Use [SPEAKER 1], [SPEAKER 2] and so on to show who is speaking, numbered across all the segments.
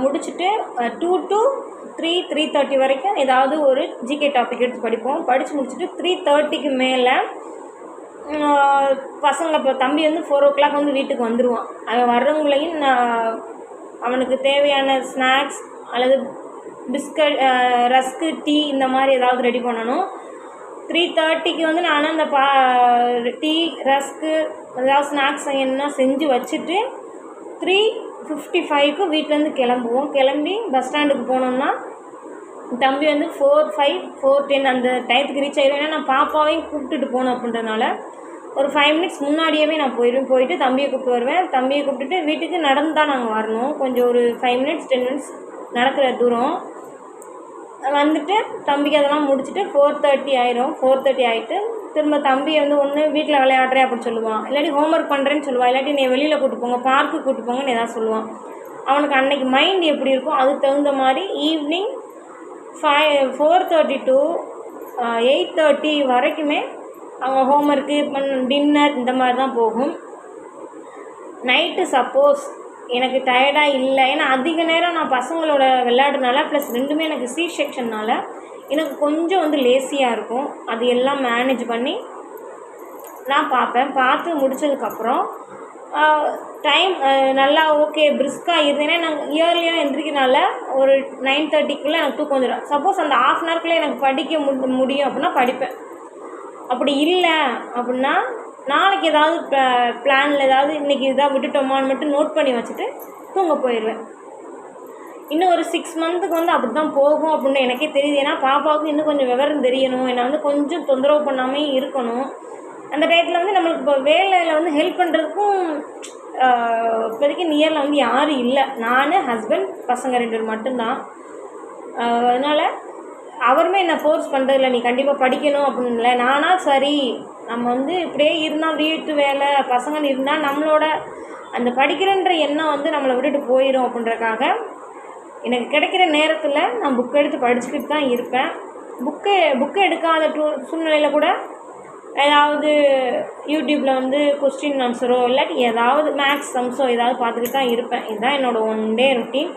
[SPEAKER 1] முடிச்சுட்டு 2 to 3:30 வரைக்கும் ஏதாவது ஒரு ஜிகே டாபிக் எடுத்து படிப்போம். படித்து முடிச்சுட்டு 3:30க்கு மேலே பசங்க இப்போ தம்பி வந்து 4 o'clock வந்து வீட்டுக்கு வந்துடுவான். அவன் வர்றவங்களையும் அவனுக்கு தேவையான ஸ்நாக்ஸ் அல்லது பிஸ்கட், ரஸ்க்கு, டீ இந்த மாதிரி ஏதாவது ரெடி பண்ணணும். 3:30க்கு வந்து நான் அந்த டீ, ரஸ்க்கு ஏதாவது ஸ்நாக்ஸ் என்ன செஞ்சு வச்சுட்டு 3:55க்கு வீட்டிலேருந்து கிளம்புவோம். கிளம்பி பஸ் ஸ்டாண்டுக்கு போனோம்னா தம்பி வந்து 4:05, 4:10 அந்த டயத்துக்கு ரீச் ஆகிடுவேன். ஏன்னா நான் பாப்பாவையும் கூப்பிட்டுட்டு போகணும் அப்படின்றதுனால ஒரு 5 minutes முன்னாடியே நான் போயிட்டு தம்பியை கூப்பிட்டு வருவேன். தம்பியை கூப்பிட்டுட்டு வீட்டுக்கு நடந்து தான் நாங்கள் வரணும். கொஞ்சம் ஒரு 5 minutes 10 minutes நடக்கிற தூரம். வந்துட்டு தம்பிக்கு அதெல்லாம் முடிச்சுட்டு 4:30 ஆயிரும். 4:30 ஆகிட்டு திரும்ப தம்பியை வந்து ஒன்று வீட்டில் விளையாடுறேன் அப்படின்னு சொல்லுவான், இல்லாட்டி ஹோம்ஒர்க் பண்ணுறேன்னு சொல்லுவான், இல்லாட்டி நீ வெளியில் கூப்பிட்டு போங்க, பார்க்கு கூப்பிட்டு போங்கன்னு எதாவது சொல்லுவான். அவனுக்கு அன்றைக்கி மைண்ட் எப்படி இருக்கும் அதுக்கு தகுந்த மாதிரி ஈவினிங் 4:30 to 8:30 வரைக்குமே அவங்க ஹோம்ஒர்க்கு, டின்னர் இந்த மாதிரி தான் போகும். நைட்டு சப்போஸ் எனக்கு டயர்டாக இல்லை, ஏன்னா அதிக நேரம் நான் பசங்களோட விளையாடுறதுனால ப்ளஸ் ரெண்டுமே எனக்கு சி செக்ஷன்னால் எனக்கு கொஞ்சம் வந்து லேசியாக இருக்கும். அது எல்லாம் மேனேஜ் பண்ணி நான் பார்ப்பேன். பார்த்து முடித்ததுக்கப்புறம் டைம் நல்லா ஓகே பிரிஸ்காக இருந்தேன்னா நாங்கள் இயர்லியாக எந்திரிக்கிறனால ஒரு 9:30க்குள்ளே எனக்கு தூக்கம் வந்துடும். சப்போஸ் அந்த ½ an hourக்குள்ளே எனக்கு படிக்க முடியும் அப்படின்னா படிப்பேன். அப்படி இல்லை அப்படின்னா நாளைக்கு ஏதாவது பிளானில் ஏதாவது இன்றைக்கி இதாக விட்டுட்டோமான்னு மட்டும் நோட் பண்ணி வச்சுட்டு தூங்க போயிடுவேன். இன்னும் ஒரு 6 months வந்து அப்படி தான் போகும் அப்படின்னு எனக்கே தெரியுது. ஏன்னா பாப்பாவுக்கு இன்னும் கொஞ்சம் விவரம் தெரியணும், என்னை வந்து கொஞ்சம் தொந்தரவு பண்ணாமே இருக்கணும். அந்த டயத்தில் வந்து நம்மளுக்கு இப்போ வேலையில் வந்து ஹெல்ப் பண்ணுறதுக்கும் இப்போதைக்கு நியரில் வந்து யாரும் இல்லை. நான், ஹஸ்பண்ட், பசங்க 2 பேர் மட்டும்தான். அதனால் அவருமே என்னை ஃபோர்ஸ் பண்ணுறதில்ல, நீ கண்டிப்பாக படிக்கணும் அப்படின்னு இல்லை. நானா சரி நம்ம வந்து இப்படியே இருந்தால் வீட்டு வேலை பசங்கன்னு இருந்தால் நம்மளோட அந்த படிக்கிறன்ற எண்ணம் வந்து நம்மளை விட்டுட்டு போயிடும் அப்படின்றக்காக எனக்கு கிடைக்கிற நேரத்தில் நான் புக் எடுத்து படிச்சுக்கிட்டு தான் இருப்பேன். புக்கு எடுக்காத சூழ்நிலையில் கூட ஏதாவது யூடியூப்பில் வந்து கொஸ்டின் ஆன்சரோ இல்லாட்டி ஏதாவது மேக்ஸ் சம்ஸோ ஏதாவது பார்த்துக்கிட்டு தான் இருப்பேன். இதுதான் என்னோடய 1 day ரொட்டீன்.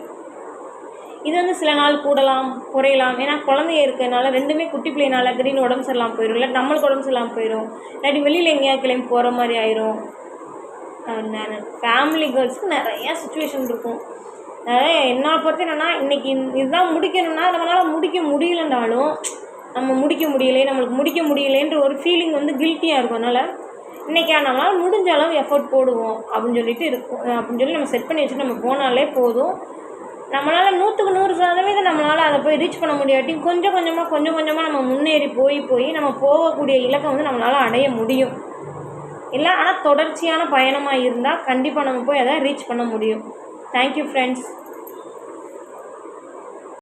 [SPEAKER 1] இது வந்து சில நாள் கூடலாம் குறையலாம். ஏன்னா குழந்தைய இருக்கிறதுனால ரெண்டுமே குட்டி பிள்ளைனால திடீர்னு உடம்பு சரியில்லாமல் போயிடும், இல்லாட்டி நம்மளுக்கு உடம்பு சரியில்லாமல் போயிடும், இல்லாட்டி வெளியில் எங்கேயாவது கிளம்பி போகிற மாதிரி ஆயிரும். ஃபேமிலி கேர்ள்ஸ்க்கு நிறையா சுச்சுவேஷன் இருக்கும். என்ன பொறுத்து என்னென்னா இன்றைக்கி இதுதான் முடிக்கணும்னா நம்மளால் முடிக்க முடியலைன்னாலும் நம்மளுக்கு முடிக்க முடியலேன்ற ஒரு ஃபீலிங் வந்து கில்ட்டியாக இருக்கும். அதனால் இன்றைக்கி நம்மளால் முடிஞ்ச அளவு எஃபர்ட் போடுவோம் அப்படின்னு சொல்லிட்டு இருக்கும். அப்படின்னு சொல்லி நம்ம செட் பண்ணி வச்சுட்டு நம்ம போனாலே போதும். நம்மளால் 100க்கு 100% நம்மளால் அதை போய் ரீச் பண்ண முடியாட்டி கொஞ்சம் கொஞ்சமாக நம்ம முன்னேறி போய் நம்ம போகக்கூடிய இலக்கை வந்து நம்மளால் அடைய முடியும். இல்லை ஆனால் தொடர்ச்சியான பயணமாக இருந்தால் கண்டிப்பாக நம்ம போய் அதை ரீச் பண்ண முடியும். Thank you friends.